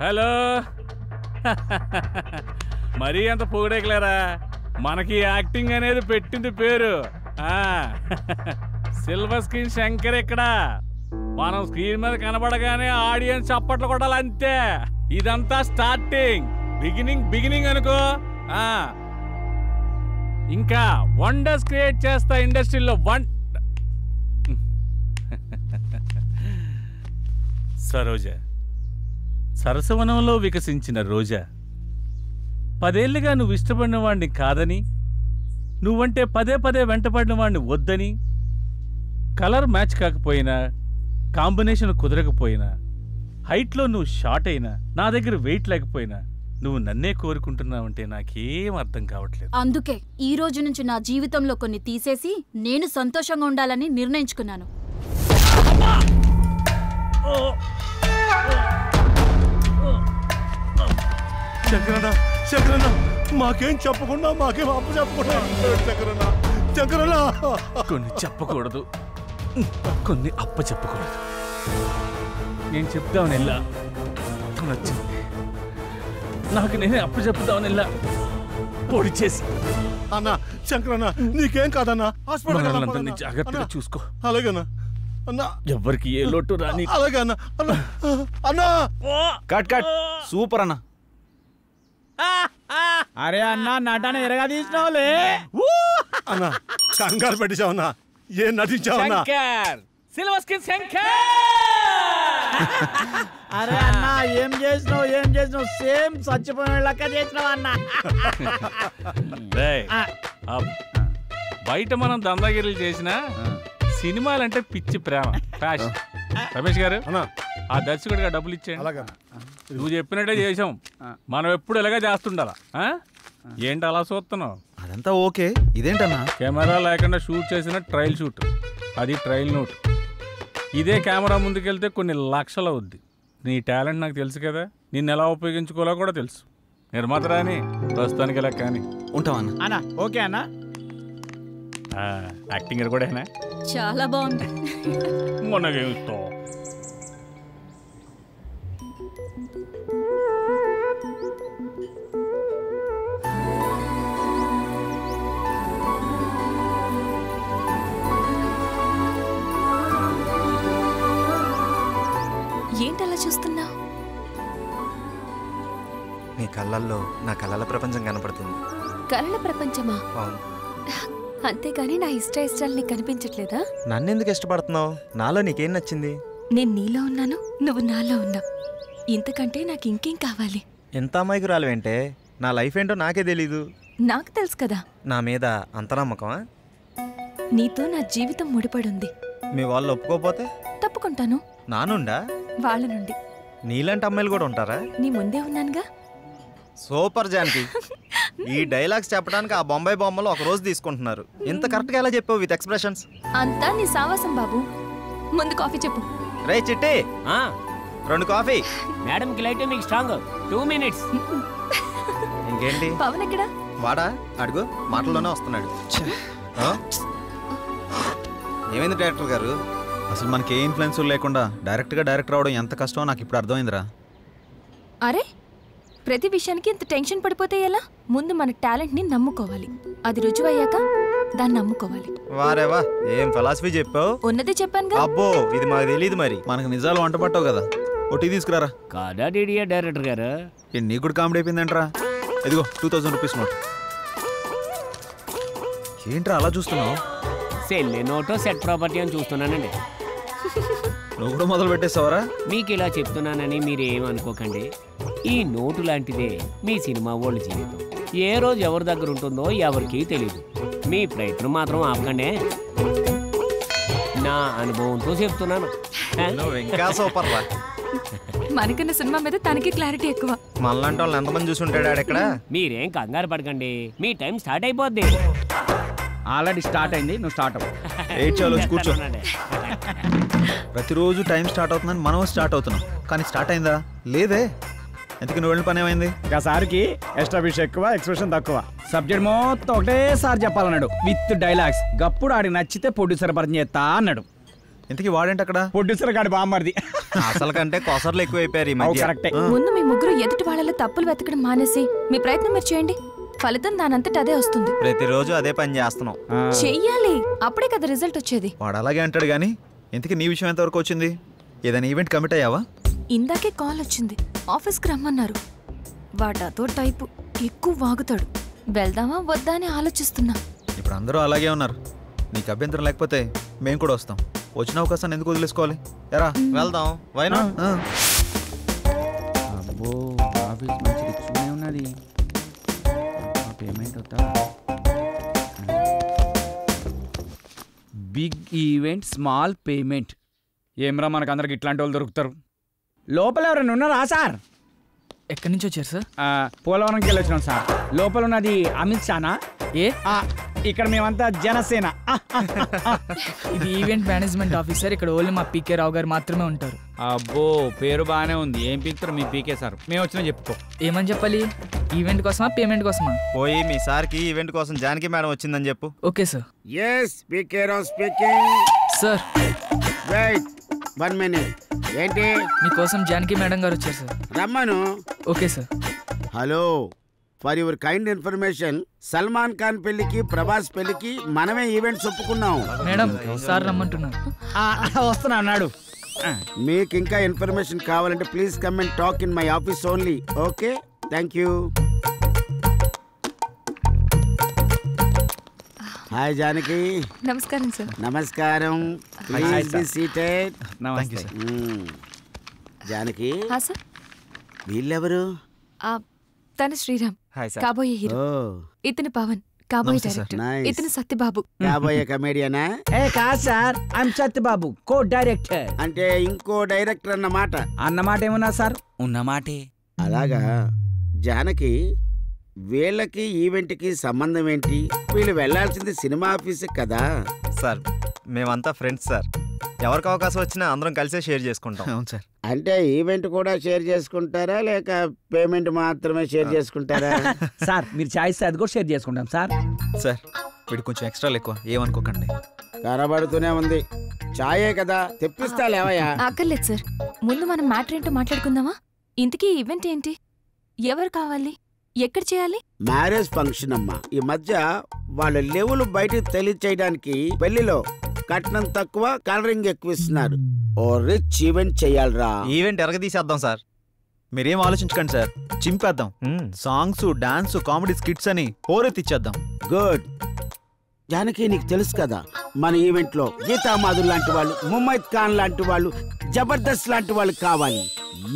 Hello. మరీ అంత పొగిడేకలేరా, మనకి యాక్టింగ్ అనేది పెట్టింది పేరు. సిల్వర్ స్క్రీన్ శంకర్ ఇక్కడ. మనం స్క్రీన్ మీద కనబడగానే ఆడియన్స్ చప్పట్లు కొట్టాలి అంతే. ఇదంతా స్టార్టింగ్, బిగినింగ్ అనుకో. ఇంకా వండర్స్ క్రియేట్ చేస్తా ఇండస్ట్రీలో. సరోజ, సరసవనంలో వికసించిన రోజా, 10 ఏళ్లుగా నువ్వు ఇష్టపడిన వాడిని కాదని, నువ్వంటే పదే వెంటపడిన వాడిని వద్దని, కలర్ మ్యాచ్ కాకపోయినా, కాంబినేషన్ కుదరకపోయినా, హైట్లో నువ్వు షార్ట్ అయినా, నా దగ్గర వెయిట్ లేకపోయినా, నువ్వు నన్నే కోరుకుంటున్నావంటే నాకేం అర్థం కావట్లేదు. అందుకే ఈ రోజు నుంచి నా జీవితంలో కొన్ని తీసేసి నేను సంతోషంగా ఉండాలని నిర్ణయించుకున్నాను. శంకరన్న, మాకేం చెప్పకుండా, మాకేం అప్పు చెప్పకుండా. శంకరన్న, కొన్ని చెప్పకూడదు, కొన్ని అప్ప చెప్పకూడదు. నేను చెప్తామని వెళ్ళా, నచ్చింది. నాకు నేనే అప్పు చెప్తామని వెళ్ళా, పొడి చేసి. అన్నా శంకరన్న, నీకేం కాదన్నా. హాస్పిటల్ జాగ్రత్తగా చూసుకో. అలాగేనా అన్నా? ఎవరికి ఏ లోటు రాని. అలాగే అన్నా. అన్నా కట్ సూపర్ అన్నా. అరే అన్నా, నటన ఎరగా తీసినావులే అన్నా. కంగారు పెట్టించావన్నా. ఏం నటించావన్నా? Silver screen Shankar. అరే అన్నా, ఏం చేసినావు? సేమ్ చచ్చిపోయిన లెక్క చేసినావు అన్నా. బయట మనం దందాగిరీలు చేసిన సినిమాలంటే పిచ్చి ప్రేమ, ఫ్యాషన్. రమేష్ గారు, ఆ దర్శకుడిగా డబ్బులు ఇచ్చేయండి. నువ్వు చెప్పినట్టే చేసాం. మనం ఎప్పుడు ఇలాగే చేస్తుండాలా? ఏంటి అలా చూస్తున్నావు? అదంతా ఓకే, ఇదేంటన్నా? కెమెరా లేకుండా షూట్ చేసిన ట్రయల్ షూట్, అది ట్రయల్ నోట్. ఇదే కెమెరా ముందుకెళ్తే కొన్ని లక్షలు అవుద్ది. నీ టాలెంట్ నాకు తెలుసు కదా, నిన్ను ఎలా ఉపయోగించుకోవాలో కూడా తెలుసు. నిర్మాత రాని ప్రస్తుతానికి ఇలా కానీ ఉంటావన్నా. అన్నా ఓకే అన్నా. యాక్టింగ్ కూడా చాలా బాగుంది. మనకేమిస్తో ఏంటలా చూస్తున్నా? నీ కళ్ళల్లో నా కళల ప్రపంచం కనపడుతుంది. కళల ప్రపంచమా? అవును. అంతేగాని నా ఇష్టాలు నీకు కనిపించట్లేదా? నన్నెందుకు ఇష్టపడుతున్నావు? నాలో నీకేం నచ్చింది? నేను నీలో ఉన్నాను, నువ్వు నాలో ఉన్నావు. ఇంతకంటే నాకు ఇంకేం కావాలి? ఎంత అమాయకురాలువేంటే? నా లైఫ్ ఏంటో నాకే తెలీదు. నాకు తెలుసు కదా. నా మీద అంత నమ్మకమా? నీతో నా జీవితం ముడిపడుంది. మీ వాళ్ళు ఒప్పుకోపోతే? తప్పుకుంటాను. నానుండా? వాళ్ళ నుండి. నీలాంటి అమ్మాయిలు కూడా ఉంటారా? నీ ముందే ఉన్నానుగా. సూపర్ జానకి. ఈ డైలాగ్స్ చెప్పడానికి ఆ బొంబాయి బొమ్మలు ఒక రోజు తీసుకుంటున్నారు. ఇంత కరెక్ట్గా ఎలా చెప్పావు విత్ ఎక్స్ప్రెషన్స్? అంతా నీ సావాసం బాబు. ముందు కాఫీ చెప్పు. రే చిట్టి, 2 కాఫీ. మేడంకి లైట్ మీకు స్ట్రాంగ్. 2 minutes. ఇంకేంటి? పవన్ ఎక్కడా? వాడా? అడుగు, మాటల్లోనే వస్తున్నాడు. ఏమైంది డైరెక్టర్ గారు? అసలు మనకి ఏ ఇన్ఫ్లుయెన్స్ లేకుండా డైరెక్ట్గా డైరెక్టర్ అవడం ఎంత కష్టమో నాకు ఇప్పుడు అర్థమైందిరా. అరే, ప్రతి విషయానికి ఇంత టెన్షన్ పడిపోతే ఎలా? ముందు మన టాలెంట్ని నమ్ముకోవాలి. అది రుజువయ్యాక దాన్ని నమ్ముకోవాలి. వారేవా, ఏం ఫిలాసఫీ చెప్పావు? ఉన్నదే చెప్పానుగా. అబ్బో, ఇది మాకు తెలియదు. మరి మనకు నిజాలు వంట పట్టావు కదా, ఓ టీ తీసుకురారా. కాదా డీడీఏ డైరెక్టర్ గారు? నీకు కూడా కామెడీ అయిపోయిందంటరా. ఇదిగో 2000 రూపీస్ నోట్. ఏంట్రా అలా చూస్తున్నావు? సెల్లే నోటో సెట్ ప్రాపర్టీ అని చూస్తున్నానండి. నువ్వు కూడా మొదలు పెట్టేస్తావరా? మీకు ఇలా చెప్తున్నానని మీరేమనుకోకండి. ఈ నోటు లాంటిదే మీ సినిమా వాళ్ళ జీవితం. ఏ రోజు ఎవరి దగ్గర ఉంటుందో ఎవరికీ తెలియదు. మీ ప్రయత్నం మాత్రం ఆపకండి. నా అనుభవంతో చెప్తున్నాను. ఇంకా సూపర్ రా. మనకన్నా సినిమా మీద తనకి క్లారిటీ ఎక్కువ. మనలాంటి వాళ్ళు ఎంతమంది చూసి ఉంటాడు ఆడెక్కడ? మీరేం కంగారు పడకండి, మీ టైం స్టార్ట్ అయిపోద్ది. ఆల్రెడీ స్టార్ట్ అయింది, నువ్వు స్టార్ట్ అవ్వు. చాలు కూర్చో. ప్రతిరోజు టైం స్టార్ట్ అవుతుందని మనం స్టార్ట్ అవుతున్నాం, కానీ స్టార్ట్ అయిందా? లేదే. ఎందుకు నువ్వు వెళ్ళిన పని ఏమైంది? ఒకసారికి ఎక్స్ట్రా విషయం ఎక్కువ, ఎక్స్ప్రెషన్ తక్కువ. సబ్జెక్ట్ మొత్తం ఒకటేసారి చెప్పాలన్నాడు విత్ డైలాగ్స్. గప్పుడు ఆడికి నచ్చితే ప్రొడ్యూసర్ పరిచయం చేస్తా అన్నాడు. ఇంతకీ వాడేంటి అక్కడ? ప్రొడ్యూసర్ గాడి బామ్మర్ది. అసలు కంటే కొసర్లు ఎక్కువైపోయారు ఈ మధ్య. కరెక్టే. ముందు మీ ముగ్గురు ఎదుటి వాళ్ళలో తప్పులు వెతకడం మానేసి మీ ప్రయత్నం మీరు చేయండి. ఫలితం దానంతట అదే వస్తుంది. ప్రతిరోజు అదే పని చేస్తున్నాం. చెయ్యాలి, అప్పుడే కదా రిజల్ట్ వచ్చేది. వాడు అలాగే అంటాడు కానీ ఇంతకీ నీ విషయం ఎంతవరకు వచ్చింది? ఏదైనా ఈవెంట్ కమిట్ అయ్యావా? ఇందాకే కాల్ వచ్చింది, ఆఫీస్కి రమ్మన్నారు. వాడాతో టైపు, ఎక్కువ వాగుతాడు. వెళ్దామా వద్దా అని ఆలోచిస్తున్నా. ఇప్పుడు అందరూ అలాగే ఉన్నారు. నీకు అభ్యంతరం లేకపోతే మేము కూడా వస్తాం. వచ్చిన అవకాశాన్ని ఎందుకు వదిలేసుకోవాలి? ఎరా వెళ్దాం. వైనా అబ్బో ఆఫీస్ మంచి రిచ్గానే ఉన్నది. పేమెంట్ అవుతా. Big event small payment. ఏమ్రా మనకందరికి ఇట్లాంటి వాళ్ళు దొరుకుతారు. లోపల ఎవరైనా ఉన్నారా సార్? ఎక్కడి నుంచి వచ్చారు సార్? పోలవరంకి వెళ్ళి వచ్చినాం సార్. లోపల ఉన్నది అమిత్ షానా? ఏ ఇక్కడ మేమంతా జనసేన. ఇది ఈవెంట్ మేనేజ్మెంట్ ఆఫీసర్. ఇక్కడ ఓన్లీ మా పీకే రావు గారు మాత్రమే ఉంటారు. అబ్బో పేరు బాగానే ఉంది. ఏం పీకుతారు మీ పీకే సార్? మేము వచ్చినా చెప్పుకో. ఏమని చెప్పాలి? ఈవెంట్ కోసమా పేమెంట్ కోసమా? పోయి మీ సార్కి ఈవెంట్ కోసం జానకి మేడం వచ్చిందని చెప్పు. Okay sir. S PK Rao speaking. Sir wait 1 minute. ఏంటి? మీకోసం జానకి మేడం గారు వచ్చారు సార్. రమ్మను. Okay sir. Hello, for your kind information, Salman Khan పెళ్లికి ప్రభాస్ పెళ్లికి మనమే ఈవెంట్స్ ఒప్పుకున్నాం. మేడం సార్ రమ్మంటున్నారు. వస్తున్నా అన్నాడు. మీకు ఇంకా ఇన్ఫర్మేషన్ కావాలంటే please come and talk in my office only. Okay, thank you. Hi Janaki. నమస్కారం సార్. నమస్కారం. Please be seated. నమస్తే సార్. జానకి, సార్ వీళ్ళెవరు? తను శ్రీరామ్, కాబోయే హీరో. ఇతను పవన్, కాబోయే డైరెక్టర్. Nice. ఇతను సత్యబాబు, కాబోయే కమేడియనా? కాదు sir, I'm Satyababu, co director. అంటే ఇంకో డైరెక్టర్ అన్నమాట. అన్నమాట ఏమన్నా సార్? ఉన్నమాటే. అలాగా. జానకి, వీళ్ళకి ఈవెంట్కి సంబంధం ఏంటి? వీళ్ళు వెళ్లాల్సింది సినిమా ఆఫీస్ కదా. సార్ మేమంతా ఫ్రెండ్స్ సార్. ఎవరికి అవకాశం వచ్చినా అందరం కలిసే షేర్ చేసుకుంటాం. అవును సార్. అంటే ఈవెంట్ కూడా షేర్ చేసుకుంటారా లేక పేమెంట్ మాత్రమే షేర్ చేసుకుంటారా? సార్ మీరు చాయిస్ అది కూడా షేర్ చేసుకుంటాం సార్. సార్ వీడు కొంచెం ఎక్స్ట్రాలు ఎక్కువ, ఏమనుకోకండి. కనబడుతూనే ఉంది. చాయే కదా, తెప్పిస్తా లేవయ్యా. అక్కర్లేదు సార్. ముందు మనం మ్యాటర్ ఏంటో మాట్లాడుకుందామా? ఇంతకీ ఈవెంట్ ఏంటి? ఎవరు కావాలి? ఎక్కడ చేయాలి? మ్యారేజ్ ఫంక్షన్ అమ్మా. ఈ మధ్య వాళ్ళ లెవెల్ బయటకు తెలియచేయడానికి పెళ్లిలో కట్నం తక్కువ, కలరింగ్ ఎక్కువ ఇస్తున్నారు. ఓ రిచ్ ఈవెంట్ చెయ్యాలరా. ఈవెంట్ ఎరగదీసేద్దాం సార్. మీరేం ఆలోచించకండి సార్, చింపేద్దాం. సాంగ్స్, డాన్స్, కామెడీ స్కిట్స్ అని హోరెత్తిచ్చేద్దాం. గుడ్. జానకి, నీకు తెలుసు కదా మన ఈవెంట్ లో గీతామాధుర్ లాంటి వాళ్ళు, ముమైత్ ఖాన్ లాంటి వాళ్ళు, జబర్దస్త్ లాంటి వాళ్ళు కావాలి.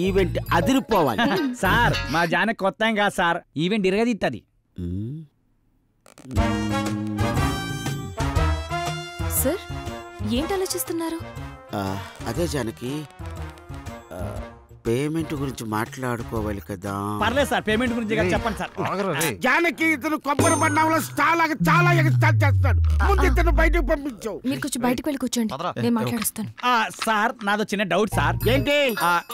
ఈవెంట్ అదిరిపోవాలి. సార్ మా జానకి కొత్త ఏం కాదు సార్, ఈవెంట్ ఇరగదిత్తది. సార్ ఏంటి ఆలోచిస్తున్నారు? అదే జానకి, పేమెంట్ గురించి మాట్లాడుకోవాలి కదా. పర్లేదు సార్, పేమెంట్ గురించి చెప్పండి సార్. జానకి, ఇతను కొబ్బరి బండంలో చాలా ఎగస్టాల్ చేస్తాడు. ముందు ఇతను బయటకు పంపించావు. మీరు కొంచెం బయటకు వెళ్ళి కూర్చోండి, నేను మాట్లాడుస్తాను. సార్ నాదో చిన్న డౌట్ సార్. ఏంటి?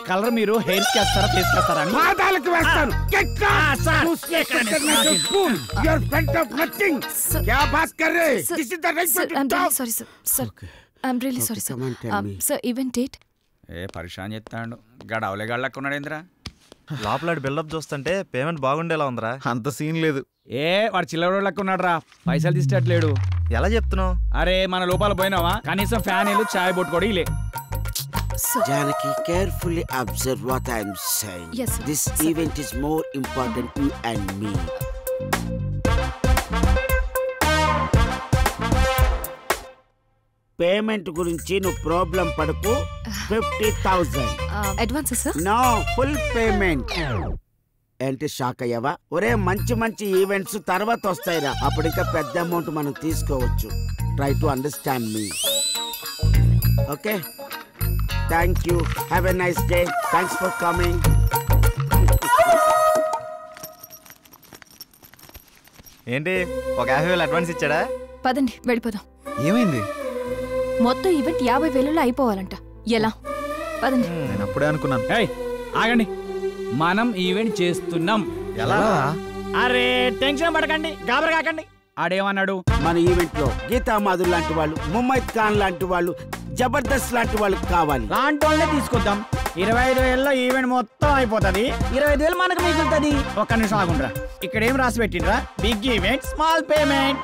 కలర్ మీరు హెయిర్ కి వేస్తారా, ఫేస్ కి వేస్తారా అని. పాదాలకు వేస్తాను. ఈవెంట్ డేట్ పరిశాన్ చెప్తాడు. గడవలే గళ్ళకున్నాడేంద్రా. లోపల బిల్డప్ చూస్తుంటే పేమెంట్ బాగుండేలా ఉందిరా. అంత సీన్ లేదు. వాడు చిల్లర లెక్కున్నాడు రా, పైసలు తీసేట్లేడు. ఎలా చెప్తున్నావు? అరే మన లోపల పోయినావా, కనీసం ఫ్యాన్ వేలు చాయ్ బొట్టు ఇలే. Janaki, carefully observe what I am saying. Yes, sir. This event is more important you and me. Payment గురించి నువ్వు ప్రాబ్లం పడకు. 50,000 advance sir? No, full payment. ఏంటి షాక్ అయ్యావా? ఒరే మంచి మంచి ఈవెంట్స్ తర్వాత వస్తాయిరా, అప్పుడు ఇంకా పెద్ద అమౌంట్ మనం తీసుకోవచ్చు. Try to understand me. Okay, thank you. Have a nice day. Thanks for coming. ఏంటి, ఒక 50,000 అడ్వాన్స్ ఇచ్చాడా? పదండి వెళ్ళిపోదాం. ఏమైంది? మొత్తం ఈవెంట్ 50,000లో అయిపోవాలంట. ఎలా? పదండి. నేను అప్పుడే అనుకున్నాను. ఆగండి, మనం ఈవెంట్ చేస్తున్నాం. ఎలా? అరే టెన్షన్ పడకండి, గాబర కాకండి. ఆడేమన్నాడు? మన ఈవెంట్ లో గీతా మాధుర్ లాంటి వాళ్ళు, ముమ్మైద్ ఖాన్ లాంటి వాళ్ళు, జబర్దస్త్ లాంటి వాళ్ళు కావాలి. లాంటి వాళ్ళనే తీసుకొద్దాం. 25,000లో ఈవెంట్ మొత్తం అయిపోతుంది. 25,000 మనకు మిగులుతుంది. ఒక్క నిమిషం ఆగుండ్రా. ఇక్కడ ఏం రాసి పెట్టిండ్రా? Big event small payment.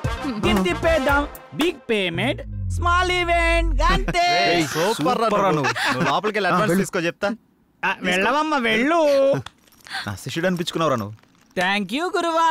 దీన్ని తిప్పేద్దాం. బిగ్ పేమెంట్ స్మాల్ ఈవెంట్ అంతే. సూపర్ రా నువ్వు. లోపలికి వెళ్ళి అడ్వాన్స్ తీసుకో చెప్తా. వెళ్ళవమ్మ వెళ్ళు. శిష్యుడు అనిపించుకున్నావురా నువ్వు. థ్యాంక్ యూ గురువా.